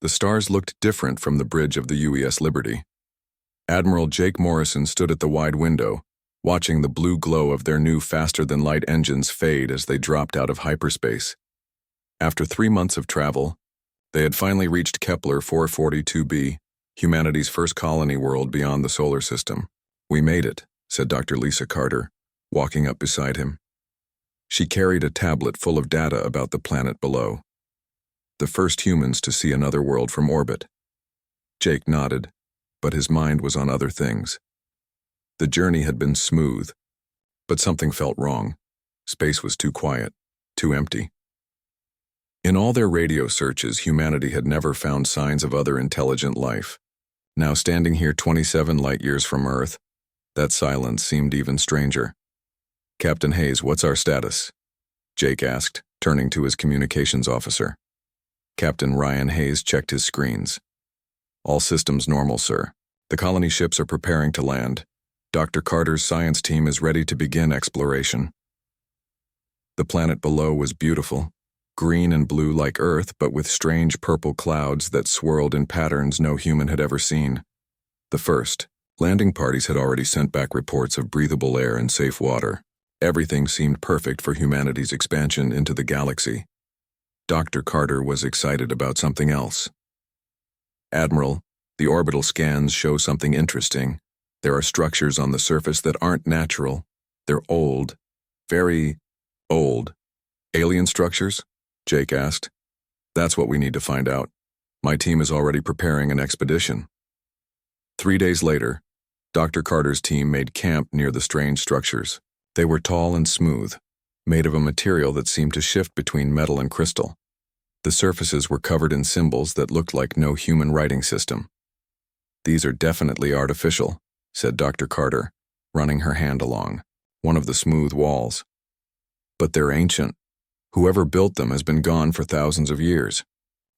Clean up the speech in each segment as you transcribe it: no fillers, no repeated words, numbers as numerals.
The stars looked different from the bridge of the UES Liberty. Admiral Jake Morrison stood at the wide window, watching the blue glow of their new faster-than-light engines fade as they dropped out of hyperspace. After 3 months of travel, they had finally reached Kepler 442b, humanity's first colony world beyond the solar system. "We made it," said Dr. Lisa Carter, walking up beside him. She carried a tablet full of data about the planet below. The first humans to see another world from orbit. Jake nodded, but his mind was on other things. The journey had been smooth, but something felt wrong. Space was too quiet, too empty. In all their radio searches, humanity had never found signs of other intelligent life. Now standing here 27 light-years from Earth, that silence seemed even stranger. "Captain Hayes, what's our status?" Jake asked, turning to his communications officer. Captain Ryan Hayes checked his screens. "All systems normal, sir. The colony ships are preparing to land. Dr. Carter's science team is ready to begin exploration." The planet below was beautiful, green and blue like Earth, but with strange purple clouds that swirled in patterns no human had ever seen. The first landing parties had already sent back reports of breathable air and safe water. Everything seemed perfect for humanity's expansion into the galaxy. Dr. Carter was excited about something else. "Admiral, the orbital scans show something interesting. There are structures on the surface that aren't natural. They're old, very old." "Alien structures?" Jake asked. "That's what we need to find out. My team is already preparing an expedition." 3 days later, Dr. Carter's team made camp near the strange structures. They were tall and smooth, made of a material that seemed to shift between metal and crystal. The surfaces were covered in symbols that looked like no human writing system. "These are definitely artificial," said Dr. Carter, running her hand along one of the smooth walls. "But they're ancient. Whoever built them has been gone for thousands of years."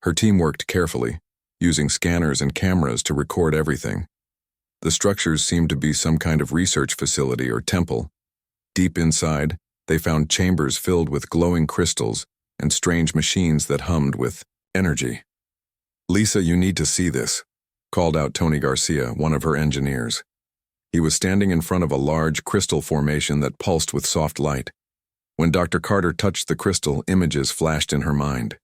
Her team worked carefully, using scanners and cameras to record everything. The structures seemed to be some kind of research facility or temple. Deep inside, they found chambers filled with glowing crystals and strange machines that hummed with energy. "Lisa, you need to see this," called out Tony Garcia, one of her engineers. He was standing in front of a large crystal formation that pulsed with soft light. When Dr. Carter touched the crystal, images flashed in her mind.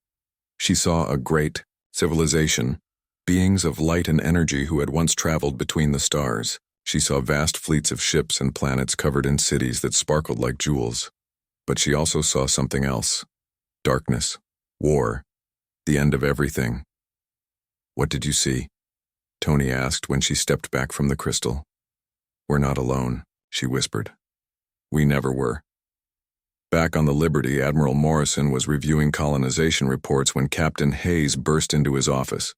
She saw a great civilization, beings of light and energy who had once traveled between the stars. She saw vast fleets of ships and planets covered in cities that sparkled like jewels. But she also saw something else. Darkness, war, the end of everything. "What did you see?" Tony asked when she stepped back from the crystal. "We're not alone," she whispered. "We never were." Back on the Liberty, Admiral Morrison was reviewing colonization reports when Captain Hayes burst into his office.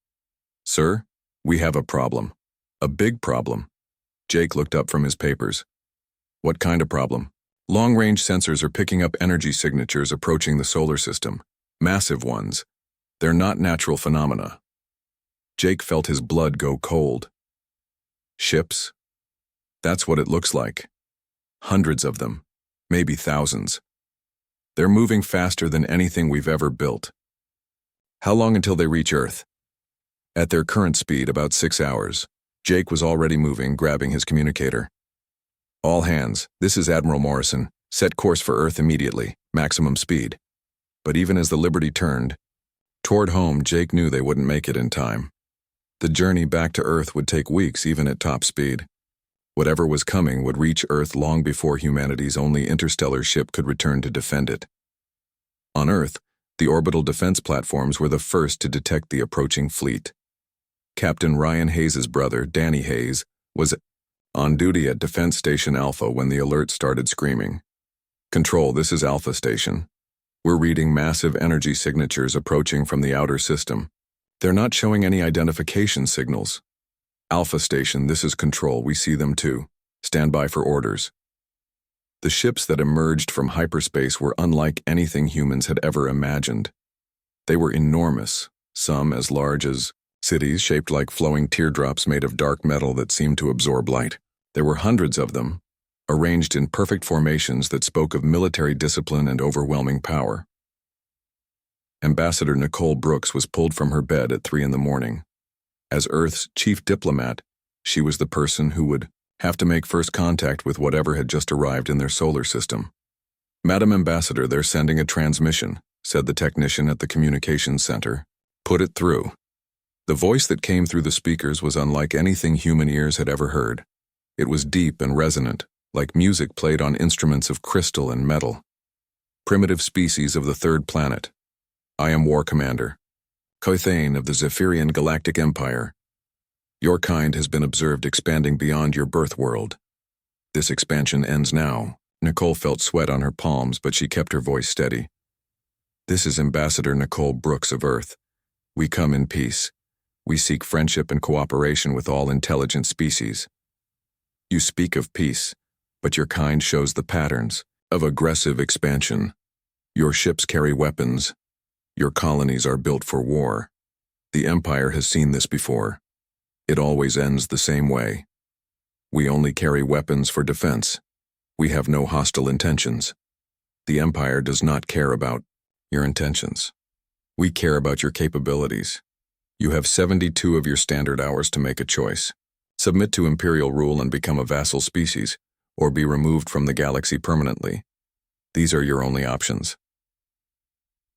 "Sir, we have a problem. A big problem." Jake looked up from his papers. "What kind of problem?" "Long-range sensors are picking up energy signatures approaching the solar system. Massive ones. They're not natural phenomena." Jake felt his blood go cold. "Ships? That's what it looks like. Hundreds of them. Maybe thousands. They're moving faster than anything we've ever built." "How long until they reach Earth?" "At their current speed, about 6 hours. Jake was already moving, grabbing his communicator. "All hands, this is Admiral Morrison. Set course for Earth immediately, maximum speed." But even as the Liberty turned toward home, Jake knew they wouldn't make it in time. The journey back to Earth would take weeks, even at top speed. Whatever was coming would reach Earth long before humanity's only interstellar ship could return to defend it. On Earth, the orbital defense platforms were the first to detect the approaching fleet. Captain Ryan Hayes' brother, Danny Hayes, was on duty at Defense Station Alpha when the alert started screaming. "Control, this is Alpha Station. We're reading massive energy signatures approaching from the outer system. They're not showing any identification signals." "Alpha Station, this is Control. We see them too. Stand by for orders." The ships that emerged from hyperspace were unlike anything humans had ever imagined. They were enormous, some as large as cities shaped like flowing teardrops made of dark metal that seemed to absorb light. There were hundreds of them, arranged in perfect formations that spoke of military discipline and overwhelming power. Ambassador Nicole Brooks was pulled from her bed at 3 in the morning. As Earth's chief diplomat, she was the person who would have to make first contact with whatever had just arrived in their solar system. "Madam Ambassador, they're sending a transmission," said the technician at the communications center. "Put it through." The voice that came through the speakers was unlike anything human ears had ever heard. It was deep and resonant, like music played on instruments of crystal and metal. "Primitive species of the third planet. I am War Commander Kothane of the Zephyrian Galactic Empire. Your kind has been observed expanding beyond your birth world. This expansion ends now." Nicole felt sweat on her palms, but she kept her voice steady. "This is Ambassador Nicole Brooks of Earth. We come in peace. We seek friendship and cooperation with all intelligent species. You speak of peace, but your kind shows the patterns of aggressive expansion. Your ships carry weapons. Your colonies are built for war. The Empire has seen this before. It always ends the same way. We only carry weapons for defense. We have no hostile intentions. The Empire does not care about your intentions. We care about your capabilities. You have 72 of your standard hours to make a choice. Submit to Imperial rule and become a vassal species, or be removed from the galaxy permanently. These are your only options."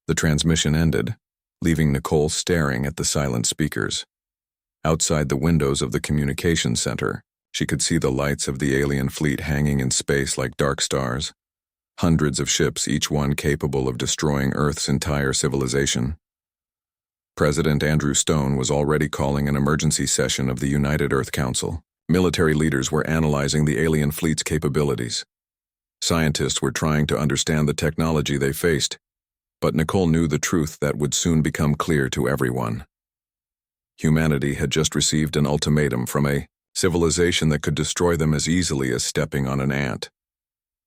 The transmission ended, leaving Nicole staring at the silent speakers. Outside the windows of the communications center, she could see the lights of the alien fleet hanging in space like dark stars. Hundreds of ships, each one capable of destroying Earth's entire civilization. President Andrew Stone was already calling an emergency session of the United Earth Council. Military leaders were analyzing the alien fleet's capabilities. Scientists were trying to understand the technology they faced, but Nicole knew the truth that would soon become clear to everyone. Humanity had just received an ultimatum from a civilization that could destroy them as easily as stepping on an ant.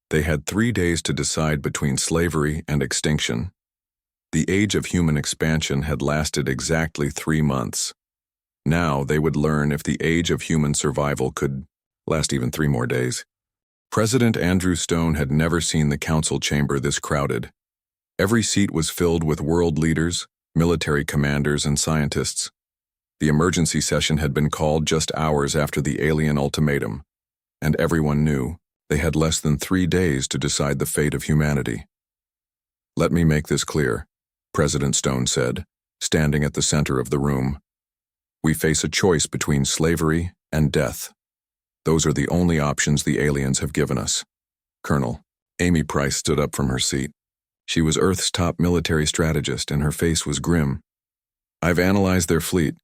They had 3 days to decide between slavery and extinction. The age of human expansion had lasted exactly 3 months. Now they would learn if the age of human survival could last even 3 more days. President Andrew Stone had never seen the council chamber this crowded. Every seat was filled with world leaders, military commanders, and scientists. The emergency session had been called just hours after the alien ultimatum, and everyone knew they had less than 3 days to decide the fate of humanity. "Let me make this clear," President Stone said, standing at the center of the room. "We face a choice between slavery and death. Those are the only options the aliens have given us." Colonel Amy Price stood up from her seat. She was Earth's top military strategist, and her face was grim. "I've analyzed their fleet.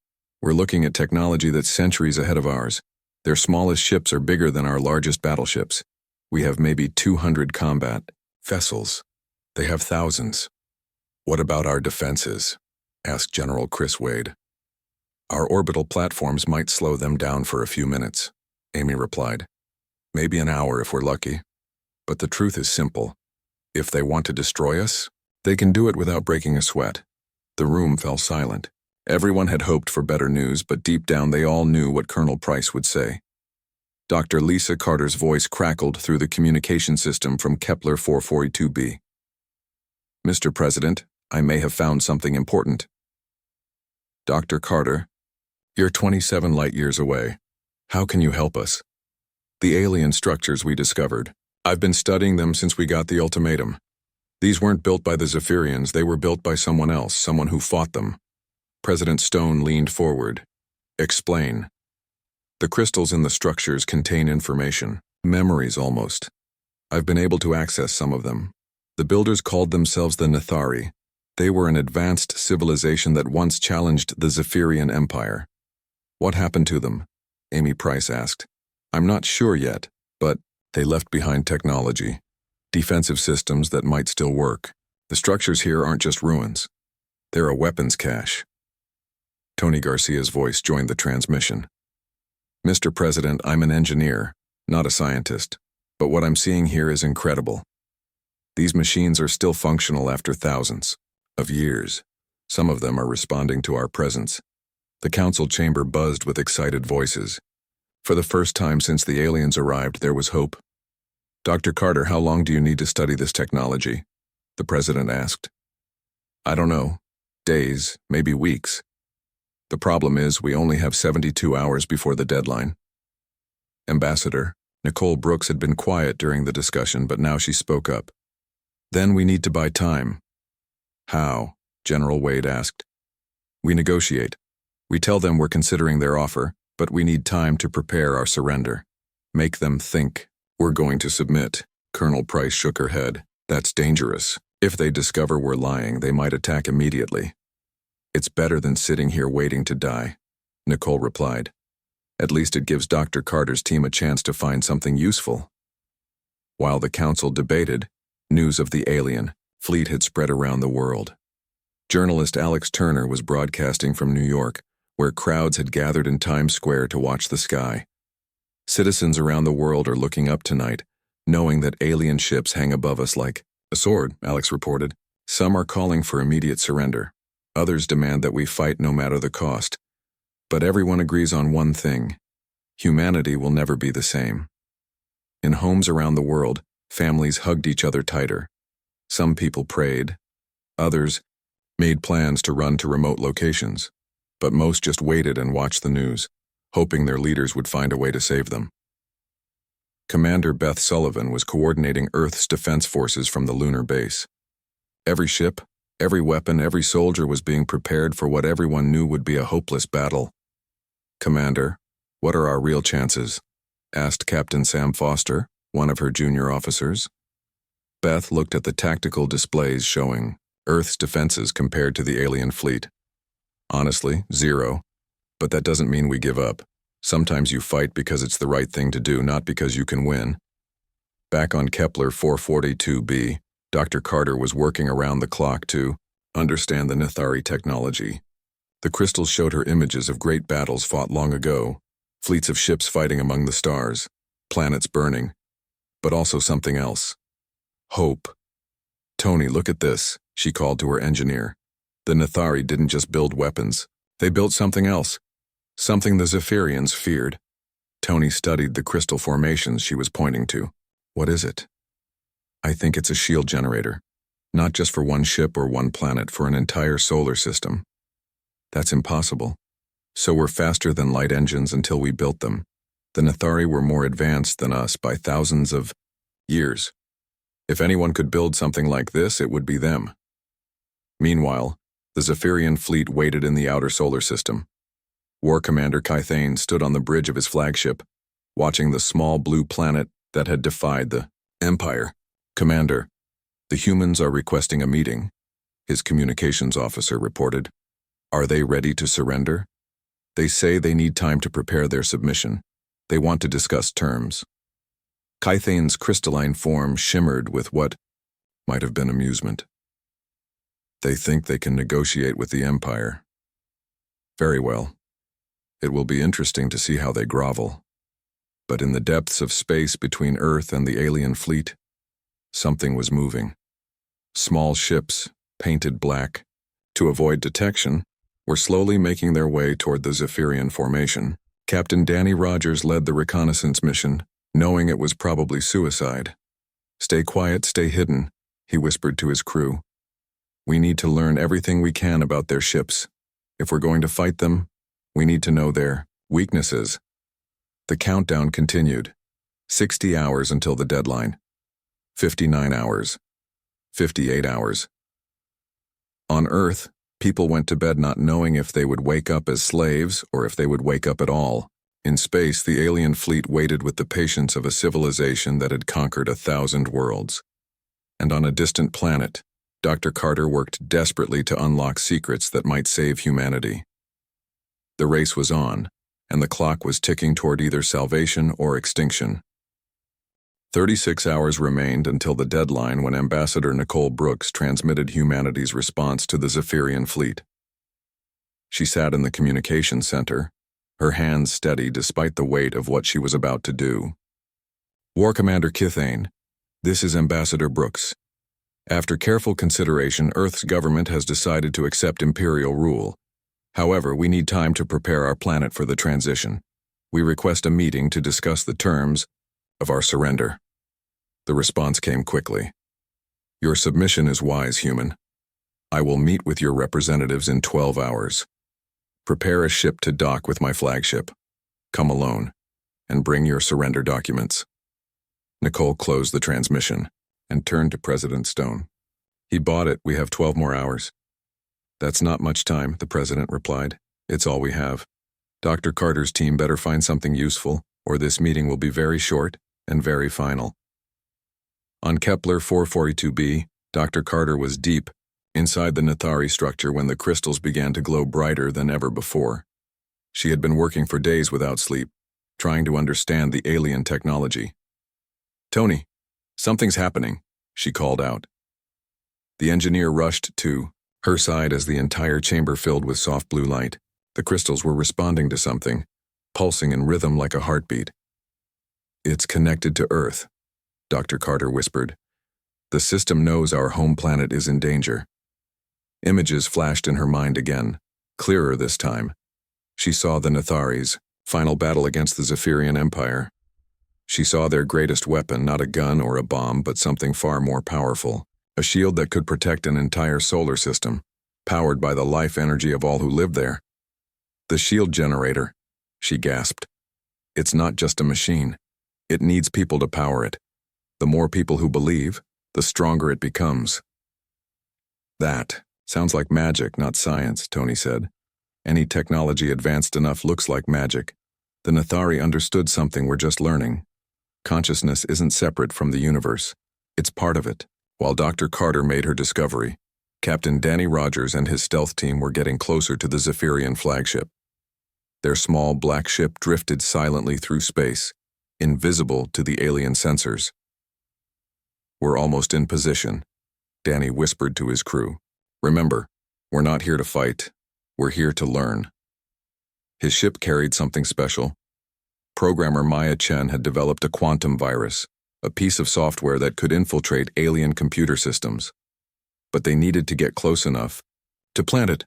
We're looking at technology that's centuries ahead of ours. Their smallest ships are bigger than our largest battleships. We have maybe 200 combat vessels. They have thousands." "What about our defenses?" asked General Chris Wade. "Our orbital platforms might slow them down for a few minutes," Amy replied. "Maybe an hour if we're lucky. But the truth is simple. If they want to destroy us, they can do it without breaking a sweat." The room fell silent. Everyone had hoped for better news, but deep down they all knew what Colonel Price would say. Dr. Lisa Carter's voice crackled through the communication system from Kepler 442b. "Mr. President, I may have found something important." "Dr. Carter, you're 27 light-years away. How can you help us?" "The alien structures we discovered. I've been studying them since we got the ultimatum. These weren't built by the Zephyrians, they were built by someone else, someone who fought them." President Stone leaned forward. "Explain." "The crystals in the structures contain information, memories almost. I've been able to access some of them. The builders called themselves the Nethari. They were an advanced civilization that once challenged the Zephyrian Empire." "What happened to them?" Amy Price asked. "I'm not sure yet, but they left behind technology, defensive systems that might still work. The structures here aren't just ruins. They're a weapons cache." Tony Garcia's voice joined the transmission. "Mr. President, I'm an engineer, not a scientist, but what I'm seeing here is incredible. These machines are still functional after thousands of years. Some of them are responding to our presence." The council chamber buzzed with excited voices. For the first time since the aliens arrived, there was hope. "Dr. Carter, how long do you need to study this technology?" the president asked. "I don't know," Days, maybe weeks. The problem is we only have 72 hours before the deadline. Ambassador, Nicole Brooks had been quiet during the discussion, but now she spoke up. Then we need to buy time. How? General Wade asked. We negotiate. We tell them we're considering their offer, but we need time to prepare our surrender. Make them think we're going to submit. Colonel Price shook her head. That's dangerous. If they discover we're lying, they might attack immediately. It's better than sitting here waiting to die, Nicole replied. At least it gives Dr. Carter's team a chance to find something useful. While the council debated, news of the alien fleet had spread around the world. Journalist Alex Turner was broadcasting from New York, where crowds had gathered in Times Square to watch the sky. Citizens around the world are looking up tonight, knowing that alien ships hang above us like a sword, Alex reported. Some are calling for immediate surrender. Others demand that we fight no matter the cost. But everyone agrees on one thing. Humanity will never be the same. In homes around the world, families hugged each other tighter. Some people prayed. Others made plans to run to remote locations. But most just waited and watched the news, hoping their leaders would find a way to save them. Commander Beth Sullivan was coordinating Earth's defense forces from the lunar base. Every ship, every weapon, every soldier was being prepared for what everyone knew would be a hopeless battle. Commander, what are our real chances? Asked Captain Sam Foster, one of her junior officers. Beth looked at the tactical displays showing Earth's defenses compared to the alien fleet. Honestly, 0. But that doesn't mean we give up. Sometimes you fight because it's the right thing to do, not because you can win. Back on Kepler 442b, Dr. Carter was working around the clock to understand the Nithari technology. The crystals showed her images of great battles fought long ago, fleets of ships fighting among the stars, planets burning, but also something else. Hope. Tony, look at this, she called to her engineer. The Nithari didn't just build weapons. They built something else. Something the Zephyrians feared. Tony studied the crystal formations she was pointing to. What is it? I think it's a shield generator. Not just for one ship or one planet, for an entire solar system. That's impossible. So we're faster than light engines until we built them. The Nithari were more advanced than us by thousands of years. If anyone could build something like this, it would be them. Meanwhile, the Zephyrian fleet waited in the outer solar system. War Commander Kythane stood on the bridge of his flagship, watching the small blue planet that had defied the Empire. Commander, the humans are requesting a meeting, his communications officer reported. Are they ready to surrender? They say they need time to prepare their submission. They want to discuss terms. Kythane's crystalline form shimmered with what might have been amusement. They think they can negotiate with the Empire. Very well. It will be interesting to see how they grovel. But in the depths of space between Earth and the alien fleet, something was moving. Small ships, painted black, to avoid detection, were slowly making their way toward the Zephyrian formation. Captain Danny Rogers led the reconnaissance mission, knowing it was probably suicide. Stay quiet, stay hidden, he whispered to his crew. We need to learn everything we can about their ships. If we're going to fight them, we need to know their weaknesses. The countdown continued. 60 hours until the deadline. 59 hours. 58 hours. On Earth, people went to bed not knowing if they would wake up as slaves or if they would wake up at all. In space, the alien fleet waited with the patience of a civilization that had conquered 1,000 worlds. And on a distant planet, Dr. Carter worked desperately to unlock secrets that might save humanity. The race was on, and the clock was ticking toward either salvation or extinction. 36 hours remained until the deadline when Ambassador Nicole Brooks transmitted humanity's response to the Zephyrian fleet. She sat in the communications center, her hands steady despite the weight of what she was about to do. War Commander Kythane, this is Ambassador Brooks. After careful consideration, Earth's government has decided to accept imperial rule. However, we need time to prepare our planet for the transition. We request a meeting to discuss the terms of our surrender. The response came quickly. Your submission is wise, human. I will meet with your representatives in 12 hours. Prepare a ship to dock with my flagship. Come alone, and bring your surrender documents." Nicole closed the transmission and turned to President Stone. "He bought it. We have 12 more hours." "That's not much time," the president replied. "It's all we have. Dr. Carter's team better find something useful, or this meeting will be very short and very final." On Kepler 442b, Dr. Carter was deep inside the Nathari structure when the crystals began to glow brighter than ever before. She had been working for days without sleep, trying to understand the alien technology. "Tony, something's happening," she called out. The engineer rushed to her side as the entire chamber filled with soft blue light. The crystals were responding to something, pulsing in rhythm like a heartbeat. "It's connected to Earth," Dr. Carter whispered. "The system knows our home planet is in danger." Images flashed in her mind again, clearer this time. She saw the Natharis' final battle against the Zephyrian Empire. She saw their greatest weapon, not a gun or a bomb, but something far more powerful. A shield that could protect an entire solar system, powered by the life energy of all who lived there. "The shield generator," she gasped. "It's not just a machine. It needs people to power it. The more people who believe, the stronger it becomes." "That sounds like magic, not science," Tony said. "Any technology advanced enough looks like magic. The Nathari understood something we're just learning. Consciousness isn't separate from the universe. It's part of it." While Dr. Carter made her discovery, Captain Danny Rogers and his stealth team were getting closer to the Zephyrian flagship. Their small black ship drifted silently through space, invisible to the alien sensors. "We're almost in position," Danny whispered to his crew. "Remember, we're not here to fight. We're here to learn." His ship carried something special. Programmer Maya Chen had developed a quantum virus, a piece of software that could infiltrate alien computer systems. But they needed to get close enough to plant it.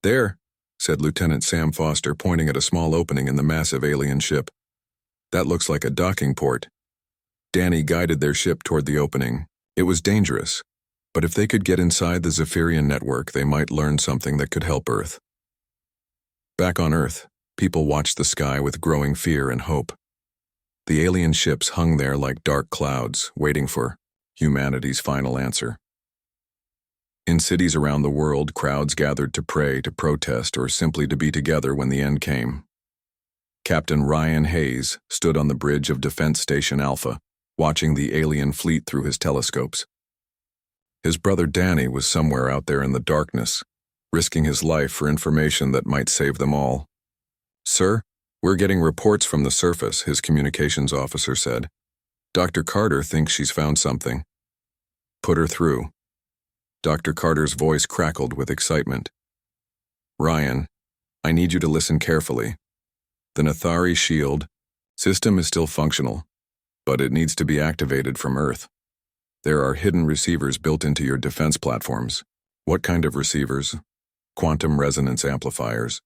"There," said Lieutenant Sam Foster, pointing at a small opening in the massive alien ship. "That looks like a docking port." Danny guided their ship toward the opening. It was dangerous, but if they could get inside the Zephyrian network, they might learn something that could help Earth. Back on Earth, people watched the sky with growing fear and hope. The alien ships hung there like dark clouds, waiting for humanity's final answer. In cities around the world, crowds gathered to pray, to protest, or simply to be together when the end came. Captain Ryan Hayes stood on the bridge of Defense Station Alpha, watching the alien fleet through his telescopes. His brother Danny was somewhere out there in the darkness, risking his life for information that might save them all. "Sir, we're getting reports from the surface," his communications officer said. "Dr. Carter thinks she's found something." "Put her through." Dr. Carter's voice crackled with excitement. "Ryan, I need you to listen carefully. The Nathari shield system is still functional, but it needs to be activated from Earth. There are hidden receivers built into your defense platforms." "What kind of receivers?" "Quantum resonance amplifiers.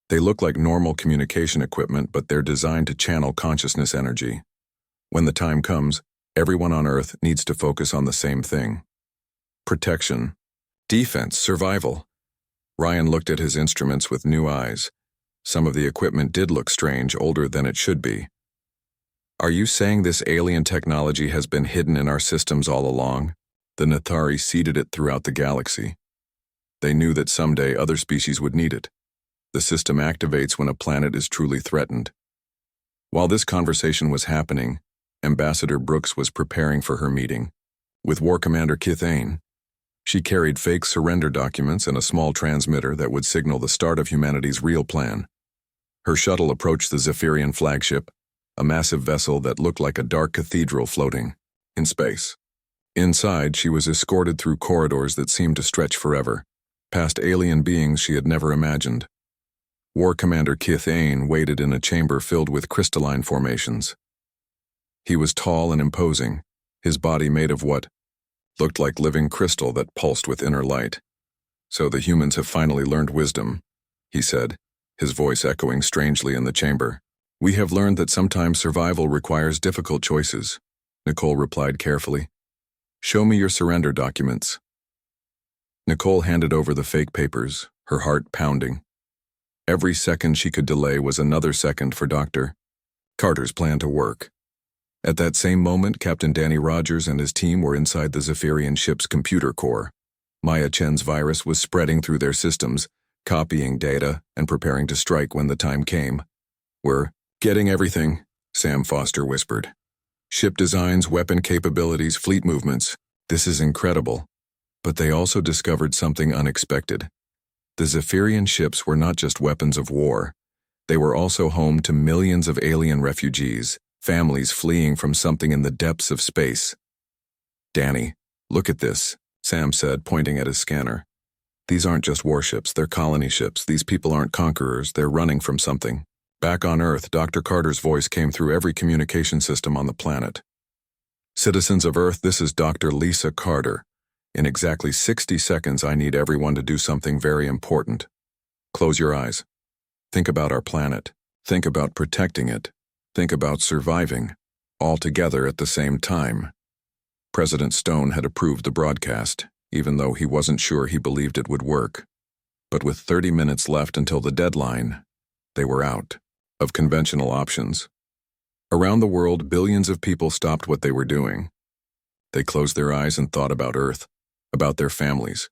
They look like normal communication equipment, but they're designed to channel consciousness energy. When the time comes, everyone on Earth needs to focus on the same thing. Protection, defense, survival." Ryan looked at his instruments with new eyes. Some of the equipment did look strange, older than it should be. "Are you saying this alien technology has been hidden in our systems all along? The Nathari seeded it throughout the galaxy. They knew that someday other species would need it. The system activates when a planet is truly threatened." While this conversation was happening, Ambassador Brooks was preparing for her meeting with War Commander Kithane. She carried fake surrender documents and a small transmitter that would signal the start of humanity's real plan. Her shuttle approached the Zephyrian flagship, a massive vessel that looked like a dark cathedral floating in space. Inside, she was escorted through corridors that seemed to stretch forever, past alien beings she had never imagined. War Commander Kithane waited in a chamber filled with crystalline formations. He was tall and imposing, his body made of what looked like living crystal that pulsed with inner light. "So the humans have finally learned wisdom," he said, his voice echoing strangely in the chamber. "We have learned that sometimes survival requires difficult choices," Nicole replied carefully. "Show me your surrender documents." Nicole handed over the fake papers, her heart pounding. Every second she could delay was another second for Dr. Carter's plan to work. At that same moment, Captain Danny Rogers and his team were inside the Zephyrian ship's computer core. Maya Chen's virus was spreading through their systems, copying data and preparing to strike when the time came. "We're getting everything," Sam Foster whispered. "Ship designs, weapon capabilities, fleet movements. This is incredible." But they also discovered something unexpected. The Zephyrian ships were not just weapons of war. They were also home to millions of alien refugees, families fleeing from something in the depths of space. "Danny, look at this," Sam said, pointing at his scanner. "These aren't just warships, they're colony ships. These people aren't conquerors, they're running from something." Back on Earth, Dr. Carter's voice came through every communication system on the planet. "Citizens of Earth, this is Dr. Lisa Carter. In exactly 60 seconds, I need everyone to do something very important. Close your eyes. Think about our planet. Think about protecting it. Think about surviving, all together at the same time." President Stone had approved the broadcast, even though he wasn't sure he believed it would work. But with 30 minutes left until the deadline, they were out of conventional options. Around the world, billions of people stopped what they were doing. They closed their eyes and thought about Earth, about their families,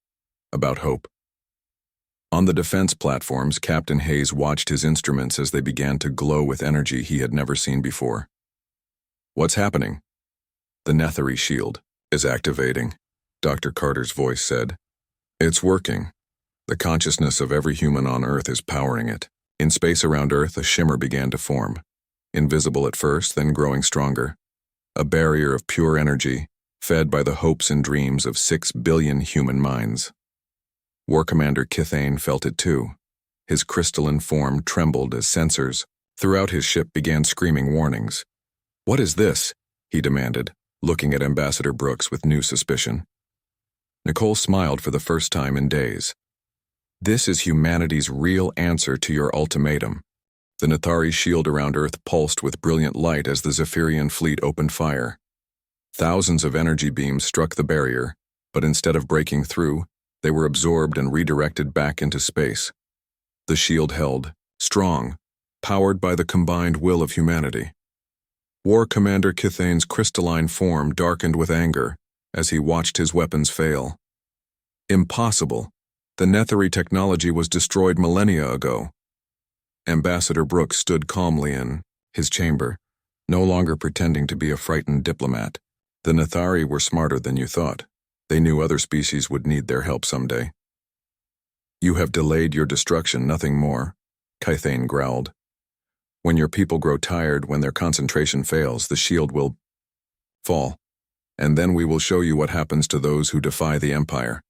about hope. On the defense platforms, Captain Hayes watched his instruments as they began to glow with energy he had never seen before. "What's happening?" "The Netherese shield is activating," Dr. Carter's voice said. "It's working. The consciousness of every human on Earth is powering it." In space around Earth, a shimmer began to form. Invisible at first, then growing stronger. A barrier of pure energy, fed by the hopes and dreams of 6 billion human minds. War Commander Kithane felt it too. His crystalline form trembled as sensors throughout his ship began screaming warnings. "What is this?" he demanded, looking at Ambassador Brooks with new suspicion. Nicole smiled for the first time in days. "This is humanity's real answer to your ultimatum." The Netherese shield around Earth pulsed with brilliant light as the Zephyrian fleet opened fire. Thousands of energy beams struck the barrier, but instead of breaking through, they were absorbed and redirected back into space. The shield held, strong, powered by the combined will of humanity. War Commander Kithane's crystalline form darkened with anger as he watched his weapons fail. Impossible. The Netherese technology was destroyed millennia ago. Ambassador Brooks stood calmly in his chamber, no longer pretending to be a frightened diplomat. "The Netherese were smarter than you thought. They knew other species would need their help someday." "You have delayed your destruction, nothing more," Kithane growled. "When your people grow tired, when their concentration fails, the shield will fall. And then we will show you what happens to those who defy the Empire."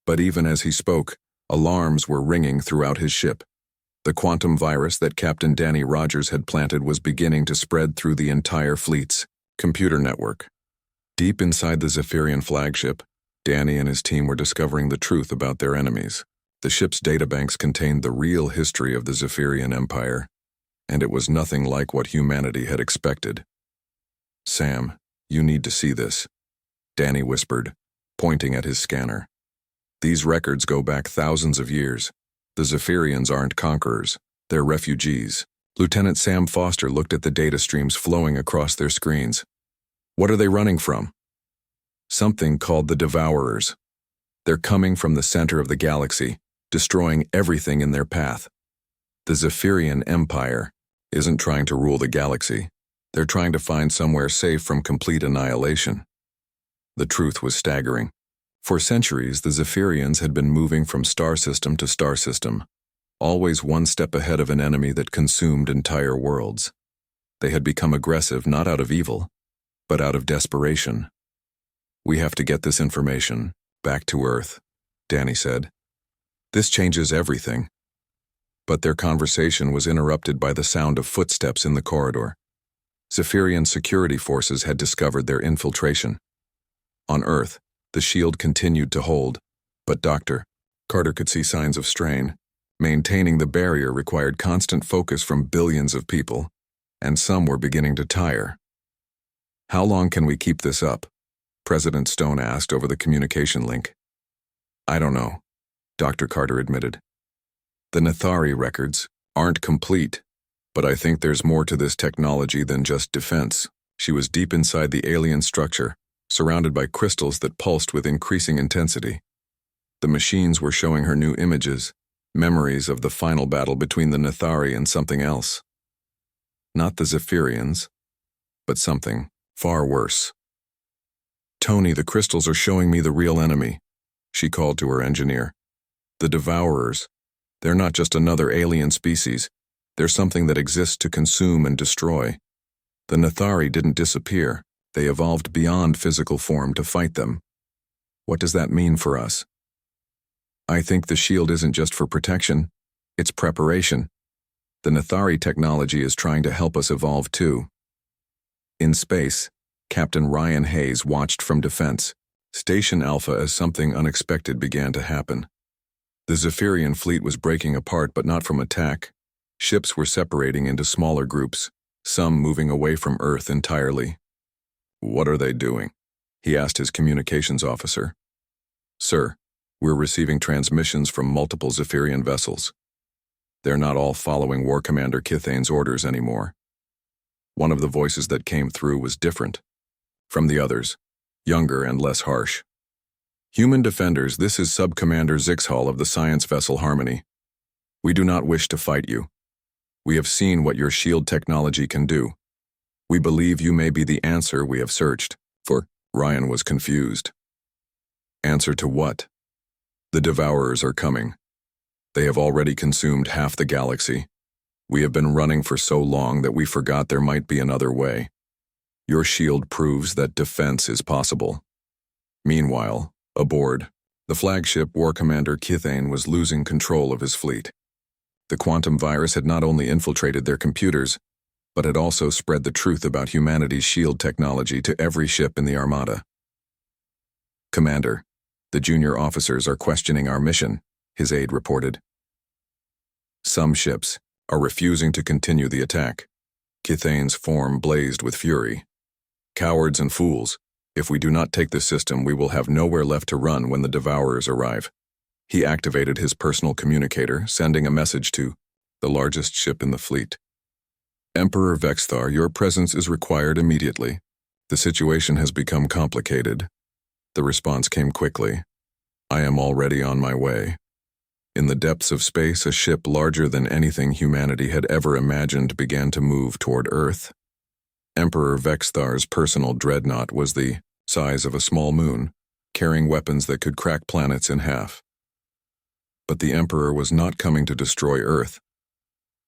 But even as he spoke, alarms were ringing throughout his ship. The quantum virus that Captain Danny Rogers had planted was beginning to spread through the entire fleet's computer network. Deep inside the Zephyrian flagship, Danny and his team were discovering the truth about their enemies. The ship's databanks contained the real history of the Zephyrian Empire, and it was nothing like what humanity had expected. "Sam, you need to see this," Danny whispered, pointing at his scanner. "These records go back thousands of years. The Zephyrians aren't conquerors, they're refugees." Lieutenant Sam Foster looked at the data streams flowing across their screens. "What are they running from?" "Something called the Devourers. They're coming from the center of the galaxy, destroying everything in their path. The Zephyrian Empire isn't trying to rule the galaxy. They're trying to find somewhere safe from complete annihilation." The truth was staggering. For centuries, the Zephyrians had been moving from star system to star system, always one step ahead of an enemy that consumed entire worlds. They had become aggressive not out of evil, but out of desperation. "We have to get this information back to Earth," Danny said. "This changes everything." But their conversation was interrupted by the sound of footsteps in the corridor. Zephyrian security forces had discovered their infiltration. On Earth, the shield continued to hold, but Dr. Carter could see signs of strain. Maintaining the barrier required constant focus from billions of people, and some were beginning to tire. "How long can we keep this up?" President Stone asked over the communication link. I don't know, Dr. Carter admitted. The Nathari records aren't complete, but I think there's more to this technology than just defense. She was deep inside the alien structure, surrounded by crystals that pulsed with increasing intensity. The machines were showing her new images, memories of the final battle between the Nathari and something else. Not the Zephyrians, but something far worse. Tony, the crystals are showing me the real enemy, she called to her engineer. The Devourers. They're not just another alien species. They're something that exists to consume and destroy. The Nathari didn't disappear. They evolved beyond physical form to fight them. What does that mean for us? I think the shield isn't just for protection. It's preparation. The Nathari technology is trying to help us evolve too. In space, Captain Ryan Hayes watched from defense, Station Alpha, as something unexpected began to happen. The Zephyrian fleet was breaking apart, but not from attack. Ships were separating into smaller groups, some moving away from Earth entirely. What are they doing? He asked his communications officer. Sir, we're receiving transmissions from multiple Zephyrian vessels. They're not all following War Commander Kithane's orders anymore. One of the voices that came through was different from the others, younger and less harsh. Human defenders, this is Sub-Commander Zixhall of the science vessel Harmony. We do not wish to fight you. We have seen what your shield technology can do. We believe you may be the answer we have searched for. Ryan was confused. Answer to what? The Devourers are coming. They have already consumed half the galaxy. We have been running for so long that we forgot there might be another way. Your shield proves that defense is possible. Meanwhile, aboard, the flagship War Commander Kithane was losing control of his fleet. The quantum virus had not only infiltrated their computers, but had also spread the truth about humanity's shield technology to every ship in the Armada. Commander, the junior officers are questioning our mission, his aide reported. Some ships are refusing to continue the attack. Kithane's form blazed with fury. Cowards and fools, if we do not take this system, we will have nowhere left to run when the Devourers arrive. He activated his personal communicator, sending a message to the largest ship in the fleet. Emperor Vexthar, your presence is required immediately. The situation has become complicated. The response came quickly. I am already on my way. In the depths of space, a ship larger than anything humanity had ever imagined began to move toward Earth. Emperor Vexthar's personal dreadnought was the size of a small moon, carrying weapons that could crack planets in half. But the Emperor was not coming to destroy Earth.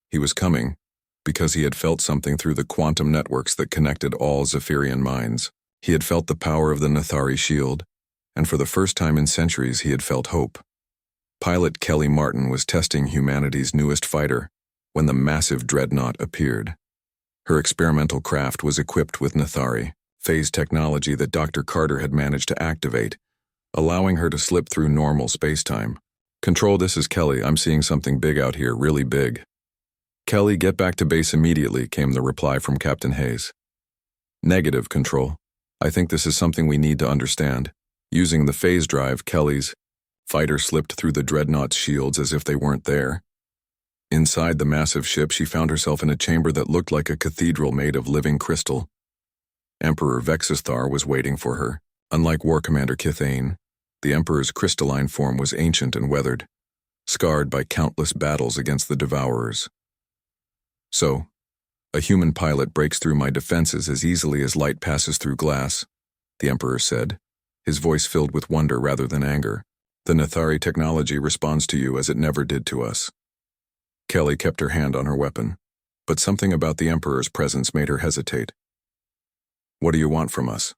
He was coming because he had felt something through the quantum networks that connected all Zephyrian minds. He had felt the power of the Nathari shield, and for the first time in centuries he had felt hope. Pilot Kelly Martin was testing humanity's newest fighter when the massive dreadnought appeared. Her experimental craft was equipped with Nathari, phase technology that Dr. Carter had managed to activate, allowing her to slip through normal space-time. Control, this is Kelly. I'm seeing something big out here, really big. Kelly, get back to base immediately, came the reply from Captain Hayes. Negative, Control. I think this is something we need to understand. Using the phase drive, Kelly's fighter slipped through the dreadnought's shields as if they weren't there. Inside the massive ship, she found herself in a chamber that looked like a cathedral made of living crystal. Emperor Vexithar was waiting for her. Unlike War Commander Kithane, the Emperor's crystalline form was ancient and weathered, scarred by countless battles against the Devourers. So, a human pilot breaks through my defenses as easily as light passes through glass, the Emperor said, his voice filled with wonder rather than anger. The Nathari technology responds to you as it never did to us. Kelly kept her hand on her weapon, but something about the Emperor's presence made her hesitate. What do you want from us?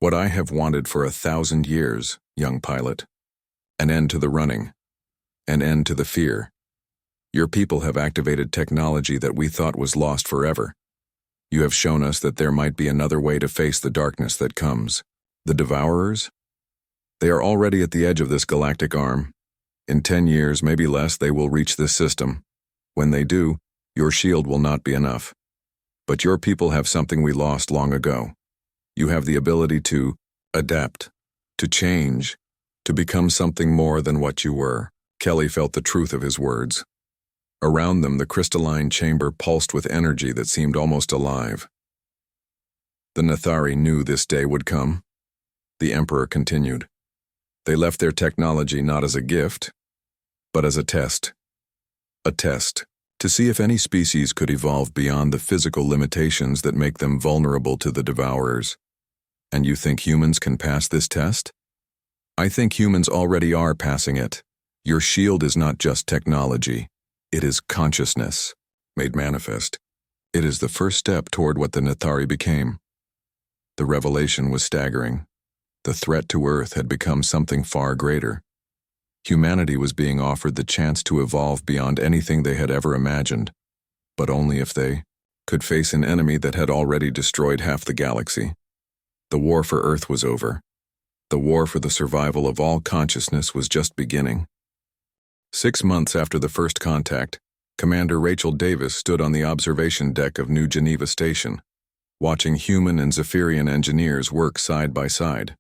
What I have wanted for 1,000 years, young pilot. An end to the running. An end to the fear. Your people have activated technology that we thought was lost forever. You have shown us that there might be another way to face the darkness that comes. The Devourers? They are already at the edge of this galactic arm. In 10 years, maybe less, they will reach this system. When they do, your shield will not be enough. But your people have something we lost long ago. You have the ability to adapt, to change, To become something more than what you were. Kelly felt the truth of his words. Around them, the crystalline chamber pulsed with energy that seemed almost alive. The Nathari knew this day would come. The Emperor continued. They left their technology not as a gift, but as a test. A test to see if any species could evolve beyond the physical limitations that make them vulnerable to the Devourers. And you think humans can pass this test? I think humans already are passing it. Your shield is not just technology. It is consciousness, made manifest. It is the first step toward what the Nathari became. The revelation was staggering. The threat to Earth had become something far greater. Humanity was being offered the chance to evolve beyond anything they had ever imagined, but only if they could face an enemy that had already destroyed half the galaxy. The war for Earth was over. The war for the survival of all consciousness was just beginning. 6 months after the first contact, Commander Rachel Davis stood on the observation deck of New Geneva Station, watching human and Zephyrian engineers work side by side.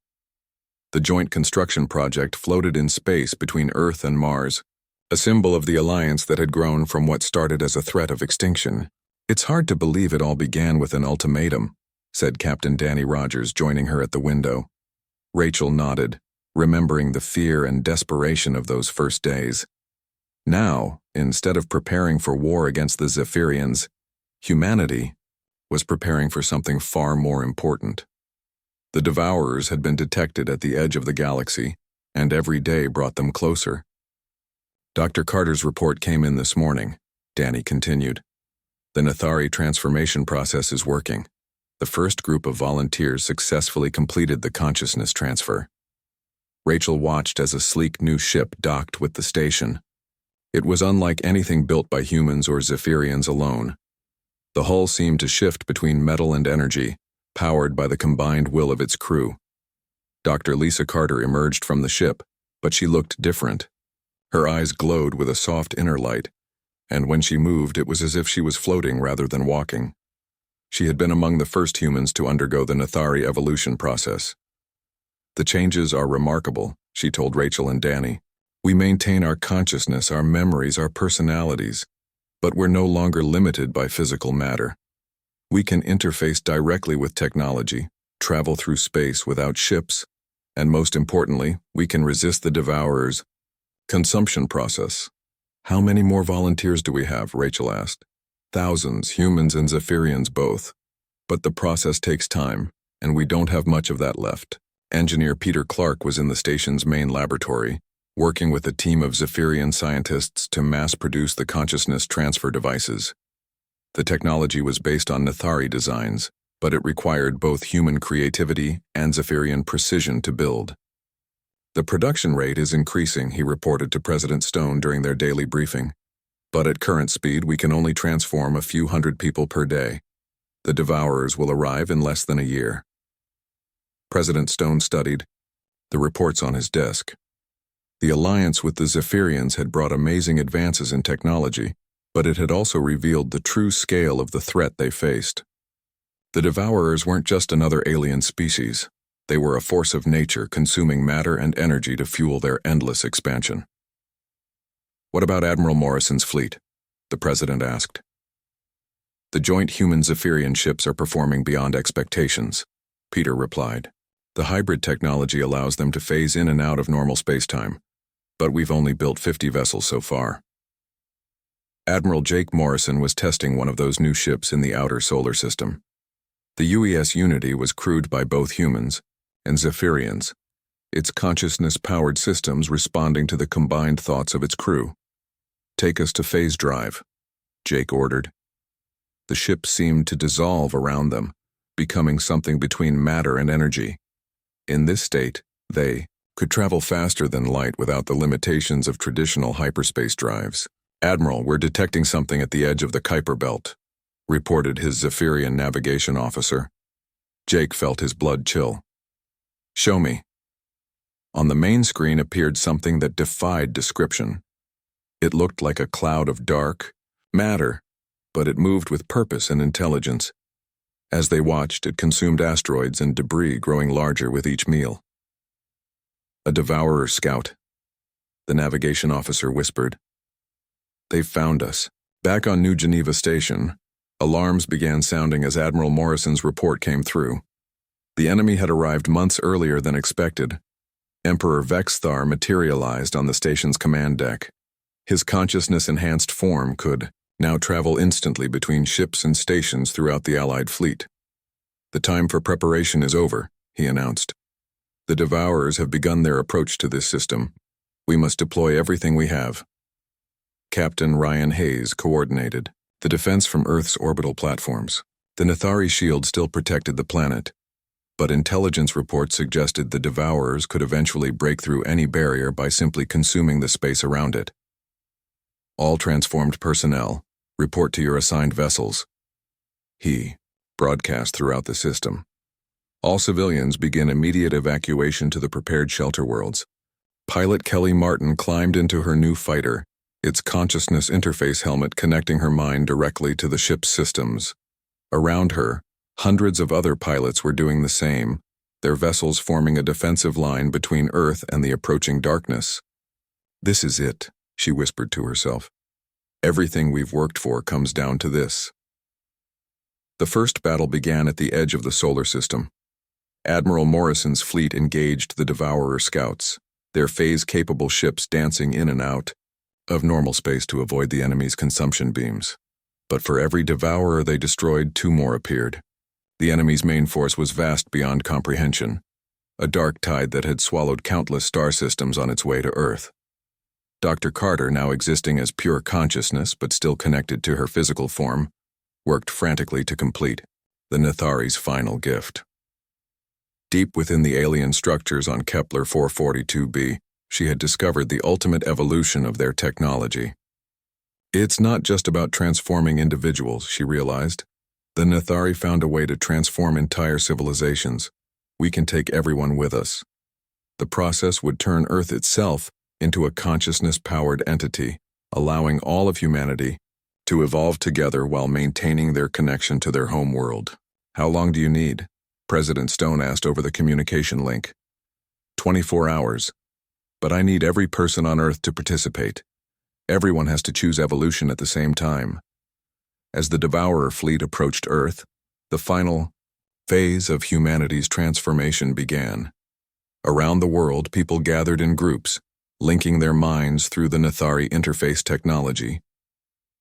The joint construction project floated in space between Earth and Mars, a symbol of the alliance that had grown from what started as a threat of extinction. It's hard to believe it all began with an ultimatum, said Captain Danny Rogers, joining her at the window. Rachel nodded, remembering the fear and desperation of those first days. Now, instead of preparing for war against the Zephyrians, humanity was preparing for something far more important. The Devourers had been detected at the edge of the galaxy, and every day brought them closer. Dr. Carter's report came in this morning, Danny continued. The Nathari transformation process is working. The first group of volunteers successfully completed the consciousness transfer. Rachel watched as a sleek new ship docked with the station. It was unlike anything built by humans or Zephyrians alone. The hull seemed to shift between metal and energy, powered by the combined will of its crew. Dr. Lisa Carter emerged from the ship, but she looked different. Her eyes glowed with a soft inner light, and when she moved, it was as if she was floating rather than walking. She had been among the first humans to undergo the Nathari evolution process. The changes are remarkable, she told Rachel and Danny. We maintain our consciousness, our memories, our personalities, but we're no longer limited by physical matter. We can interface directly with technology, travel through space without ships, and most importantly, we can resist the Devourers' consumption process. How many more volunteers do we have? Rachel asked. Thousands, humans and Zephyrians both. But the process takes time, and we don't have much of that left. Engineer Peter Clark was in the station's main laboratory, working with a team of Zephyrian scientists to mass-produce the consciousness transfer devices. The technology was based on Nathari designs, but it required both human creativity and Zephyrian precision to build. The production rate is increasing, he reported to President Stone during their daily briefing. But at current speed, we can only transform a few hundred people per day. The Devourers will arrive in less than a year. President Stone studied the reports on his desk. The alliance with the Zephyrians had brought amazing advances in technology, but it had also revealed the true scale of the threat they faced. The Devourers weren't just another alien species. They were a force of nature, consuming matter and energy to fuel their endless expansion. What about Admiral Morrison's fleet? The President asked. The joint human-Zephyrian ships are performing beyond expectations, Peter replied. The hybrid technology allows them to phase in and out of normal spacetime, but we've only built 50 vessels so far. Admiral Jake Morrison was testing one of those new ships in the outer solar system. The UES Unity was crewed by both humans and Zephyrians, its consciousness-powered systems responding to the combined thoughts of its crew. Take us to phase drive, Jake ordered. The ship seemed to dissolve around them, becoming something between matter and energy. In this state, they could travel faster than light without the limitations of traditional hyperspace drives. Admiral, we're detecting something at the edge of the Kuiper Belt, reported his Zephyrian navigation officer. Jake felt his blood chill. Show me. On the main screen appeared something that defied description. It looked like a cloud of dark matter, but it moved with purpose and intelligence. As they watched, it consumed asteroids and debris growing larger with each meal. A Devourer scout, the navigation officer whispered. They've found us. Back on New Geneva Station, alarms began sounding as Admiral Morrison's report came through. The enemy had arrived months earlier than expected. Emperor Vexthar materialized on the station's command deck. His consciousness-enhanced form could now travel instantly between ships and stations throughout the Allied fleet. The time for preparation is over, he announced. The Devourers have begun their approach to this system. We must deploy everything we have. Captain Ryan Hayes coordinated the defense from Earth's orbital platforms. The Nethari shield still protected the planet, but intelligence reports suggested the Devourers could eventually break through any barrier by simply consuming the space around it. All transformed personnel, report to your assigned vessels. He broadcast throughout the system. All civilians begin immediate evacuation to the prepared shelter worlds. Pilot Kelly Martin climbed into her new fighter, its consciousness interface helmet connecting her mind directly to the ship's systems. Around her, hundreds of other pilots were doing the same, their vessels forming a defensive line between Earth and the approaching darkness. This is it, she whispered to herself. Everything we've worked for comes down to this. The first battle began at the edge of the solar system. Admiral Morrison's fleet engaged the Devourer scouts, their phase-capable ships dancing in and out of normal space to avoid the enemy's consumption beams. But for every Devourer they destroyed, 2 more appeared. The enemy's main force was vast beyond comprehension, a dark tide that had swallowed countless star systems on its way to Earth. Dr. Carter, now existing as pure consciousness but still connected to her physical form, worked frantically to complete the Nethari's final gift. Deep within the alien structures on Kepler 442b, she had discovered the ultimate evolution of their technology. It's not just about transforming individuals, she realized. The Nethari found a way to transform entire civilizations. We can take everyone with us. The process would turn Earth itself into a consciousness-powered entity, allowing all of humanity to evolve together while maintaining their connection to their home world. How long do you need? President Stone asked over the communication link. 24 hours. But I need every person on Earth to participate. Everyone has to choose evolution at the same time. As the Devourer fleet approached Earth, the final phase of humanity's transformation began. Around the world, people gathered in groups, linking their minds through the Nethari interface technology.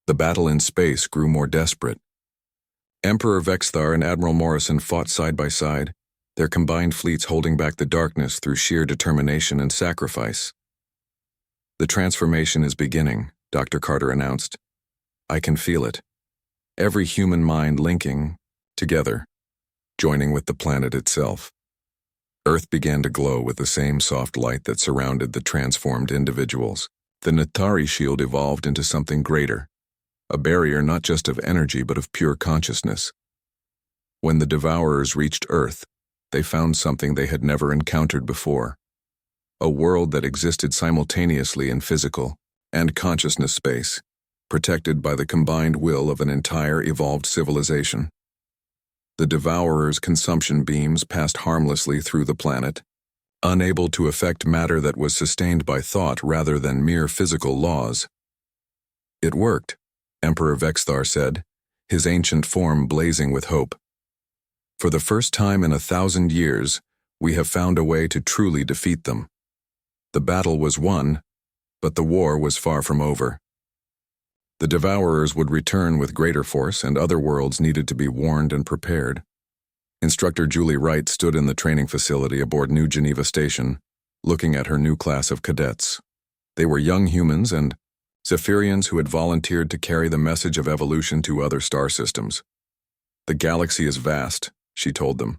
The battle in space grew more desperate. Emperor Vexthar and Admiral Morrison fought side by side, their combined fleets holding back the darkness through sheer determination and sacrifice. The transformation is beginning, Dr. Carter announced. I can feel it. Every human mind linking together, joining with the planet itself. Earth began to glow with the same soft light that surrounded the transformed individuals. The Nethari shield evolved into something greater, a barrier not just of energy but of pure consciousness. When the Devourers reached Earth, they found something they had never encountered before. A world that existed simultaneously in physical and consciousness space, protected by the combined will of an entire evolved civilization. The Devourers' consumption beams passed harmlessly through the planet, unable to affect matter that was sustained by thought rather than mere physical laws. It worked, Emperor Vexthar said, his ancient form blazing with hope. For the first time in 1,000 years, we have found a way to truly defeat them. The battle was won, but the war was far from over. The Devourers would return with greater force, and other worlds needed to be warned and prepared. Instructor Julie Wright stood in the training facility aboard New Geneva Station, looking at her new class of cadets. They were young humans and Zephyrians who had volunteered to carry the message of evolution to other star systems. The galaxy is vast, she told them.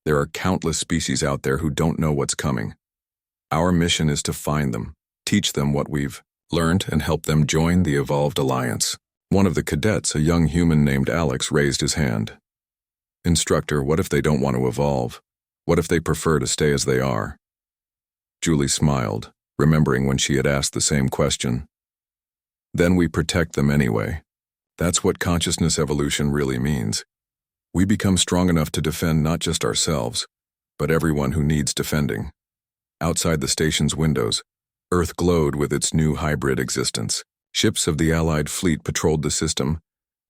There are countless species out there who don't know what's coming. Our mission is to find them, teach them what we've learned, and help them join the evolved alliance. One of the cadets, a young human named Alex, raised his hand. Instructor, what if they don't want to evolve? What if they prefer to stay as they are? Julie smiled, remembering when she had asked the same question. Then we protect them anyway. That's what consciousness evolution really means. We become strong enough to defend not just ourselves, but everyone who needs defending. Outside the station's windows, Earth glowed with its new hybrid existence. Ships of the Allied fleet patrolled the system,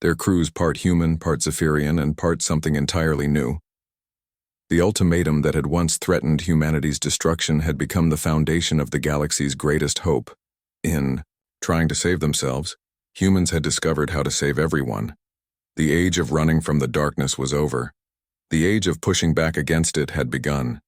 their crews part human, part Zephyrian, and part something entirely new. The ultimatum that had once threatened humanity's destruction had become the foundation of the galaxy's greatest hope. In trying to save themselves, humans had discovered how to save everyone. The age of running from the darkness was over. The age of pushing back against it had begun.